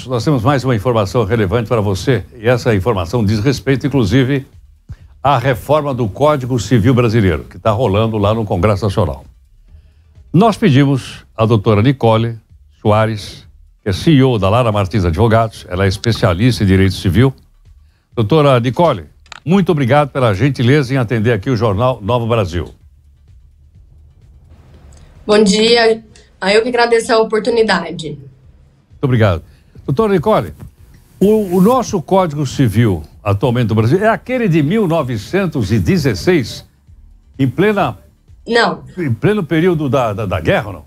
Nós temos mais uma informação relevante para você e essa informação diz respeito, inclusive, à reforma do Código Civil Brasileiro, que está rolando lá no Congresso Nacional. Nós pedimos à doutora Nicole Soares, que é CEO da Lara Martins Advogados, ela é especialista em direito civil. Doutora Nicole, muito obrigado pela gentileza em atender aqui o Jornal Nova Brasil. Bom dia, eu que agradeço a oportunidade. Muito obrigado. Doutora Nicole, o nosso Código Civil atualmente no Brasil é aquele de 1916, em pleno período da guerra, ou não?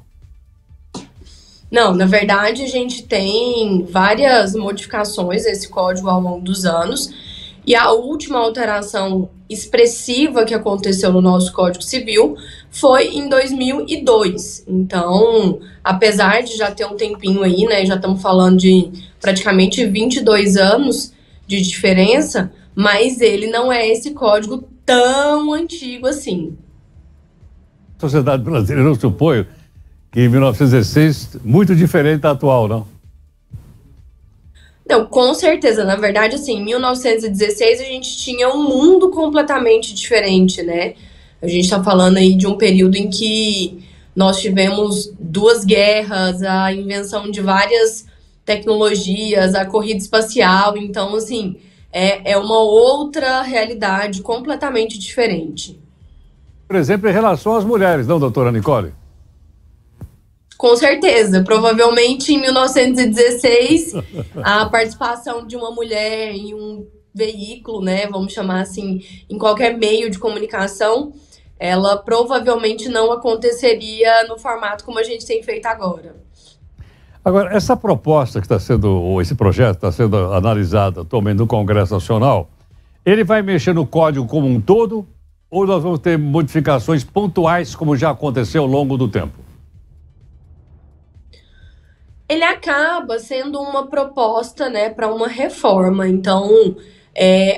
Não, na verdade a gente tem várias modificações desse código ao longo dos anos e a última alteração expressiva que aconteceu no nosso Código Civil foi em 2002. Então, apesar de já ter um tempinho aí, né, já estamos falando de praticamente 22 anos de diferença, mas ele não é esse código tão antigo assim. A sociedade brasileira, eu suponho que em 1916, muito diferente da atual, não? Não, com certeza. Na verdade, assim, em 1916 a gente tinha um mundo completamente diferente, né? A gente está falando aí de um período em que nós tivemos 2 guerras, a invenção de várias tecnologias, a corrida espacial. Então, assim, é uma outra realidade completamente diferente. Por exemplo, em relação às mulheres, não, doutora Nicole? Com certeza. Provavelmente em 1916, a participação de uma mulher em um veículo, né, vamos chamar assim, em qualquer meio de comunicação, ela provavelmente não aconteceria no formato como a gente tem feito agora. Agora, essa proposta que está sendo, ou esse projeto está sendo analisado atualmente no Congresso Nacional, ele vai mexer no código como um todo ou nós vamos ter modificações pontuais como já aconteceu ao longo do tempo? Ele acaba sendo uma proposta, né, para uma reforma. Então,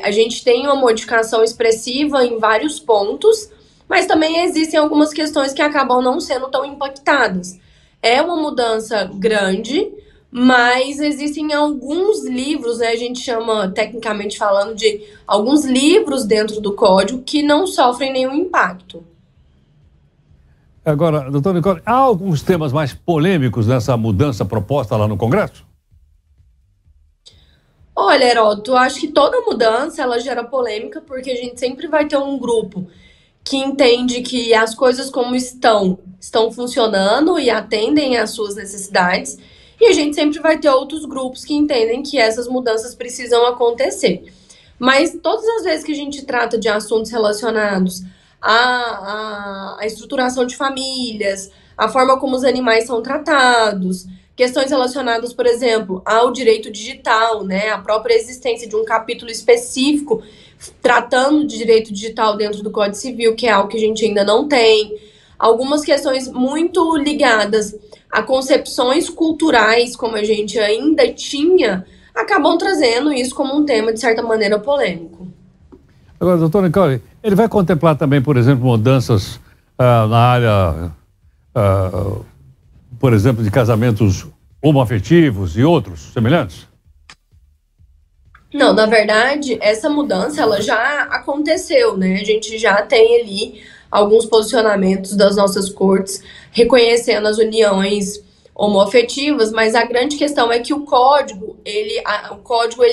a gente tem uma modificação expressiva em vários pontos, mas também existem algumas questões que acabam não sendo tão impactadas. É uma mudança grande, mas existem alguns livros, né, a gente chama, tecnicamente falando, de alguns livros dentro do código que não sofrem nenhum impacto. Agora, doutor Nicole, há alguns temas mais polêmicos nessa mudança proposta lá no Congresso? Olha, Heródoto, eu acho que toda mudança ela gera polêmica, porque a gente sempre vai ter um grupo que entende que as coisas como estão funcionando e atendem às suas necessidades, e a gente sempre vai ter outros grupos que entendem que essas mudanças precisam acontecer. Mas todas as vezes que a gente trata de assuntos relacionados à estruturação de famílias, a forma como os animais são tratados, questões relacionadas, por exemplo, ao direito digital, né, a própria existência de um capítulo específico tratando de direito digital dentro do Código Civil, que é algo que a gente ainda não tem. Algumas questões muito ligadas a concepções culturais, como a gente ainda tinha, acabam trazendo isso como um tema, de certa maneira, polêmico. Agora, doutor Nicole, ele vai contemplar também, por exemplo, mudanças na área, por exemplo, de casamentos homoafetivos e outros semelhantes? Não, na verdade, essa mudança ela já aconteceu, né? A gente já tem ali alguns posicionamentos das nossas cortes reconhecendo as uniões homoafetivas, mas a grande questão é que o código ele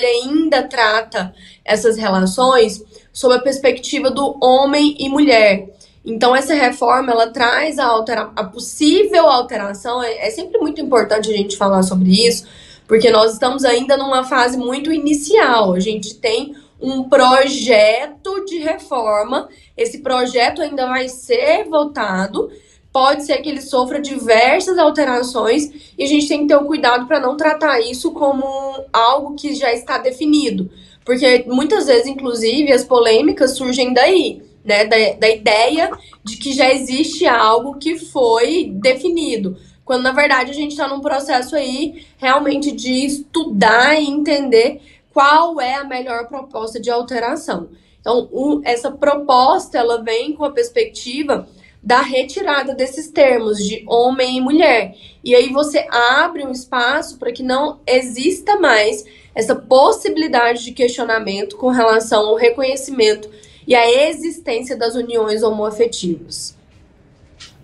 ainda trata essas relações sob a perspectiva do homem e mulher. Então, essa reforma, ela traz a possível alteração. É sempre muito importante a gente falar sobre isso, porque nós estamos ainda numa fase muito inicial. A gente tem um projeto de reforma, esse projeto ainda vai ser votado, pode ser que ele sofra diversas alterações e a gente tem que ter o cuidado para não tratar isso como algo que já está definido. Porque muitas vezes, inclusive, as polêmicas surgem daí, né, da ideia de que já existe algo que foi definido, quando na verdade a gente está num processo aí realmente de estudar e entender qual é a melhor proposta de alteração. Então, essa proposta ela vem com a perspectiva da retirada desses termos de homem e mulher. E aí você abre um espaço para que não exista mais essa possibilidade de questionamento com relação ao reconhecimento e à existência das uniões homoafetivas.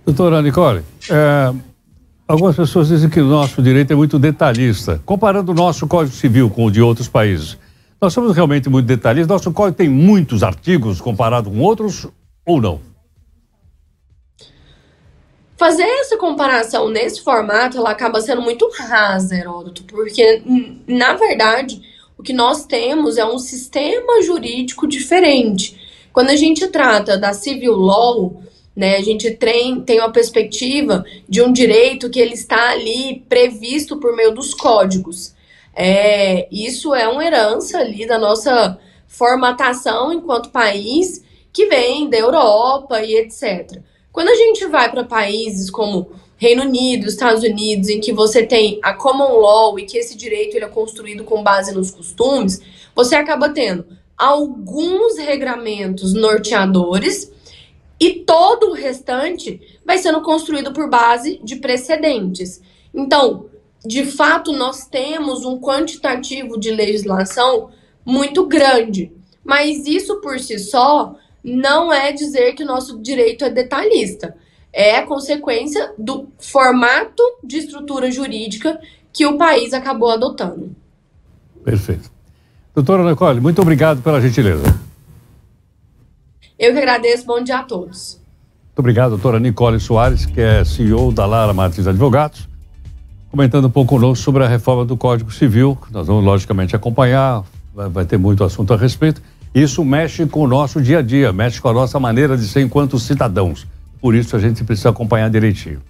Doutora Nicole, algumas pessoas dizem que o nosso direito é muito detalhista. Comparando o nosso Código Civil com o de outros países, nós somos realmente muito detalhistas? Nosso Código tem muitos artigos comparado com outros ou não? Fazer essa comparação nesse formato, ela acaba sendo muito rasa, Heródoto, porque, na verdade, o que nós temos é um sistema jurídico diferente. Quando a gente trata da civil law, né, a gente tem uma perspectiva de um direito que ele está ali previsto por meio dos códigos. Isso é uma herança ali da nossa formatação enquanto país, que vem da Europa e etc. Quando a gente vai para países como Reino Unido, Estados Unidos, em que você tem a common law e que esse direito ele é construído com base nos costumes, você acaba tendo alguns regramentos norteadores e todo o restante vai sendo construído por base de precedentes. Então, de fato, nós temos um quantitativo de legislação muito grande, mas isso por si só não é dizer que o nosso direito é detalhista. É a consequência do formato de estrutura jurídica que o país acabou adotando. Perfeito. Doutora Nicole, muito obrigado pela gentileza. Eu que agradeço. Bom dia a todos. Muito obrigado, doutora Nicole Soares, que é CEO da Lara Martins Advogados, comentando um pouco conosco sobre a reforma do Código Civil, que nós vamos logicamente acompanhar, vai ter muito assunto a respeito. Isso mexe com o nosso dia a dia, mexe com a nossa maneira de ser enquanto cidadãos. Por isso a gente precisa acompanhar direitinho.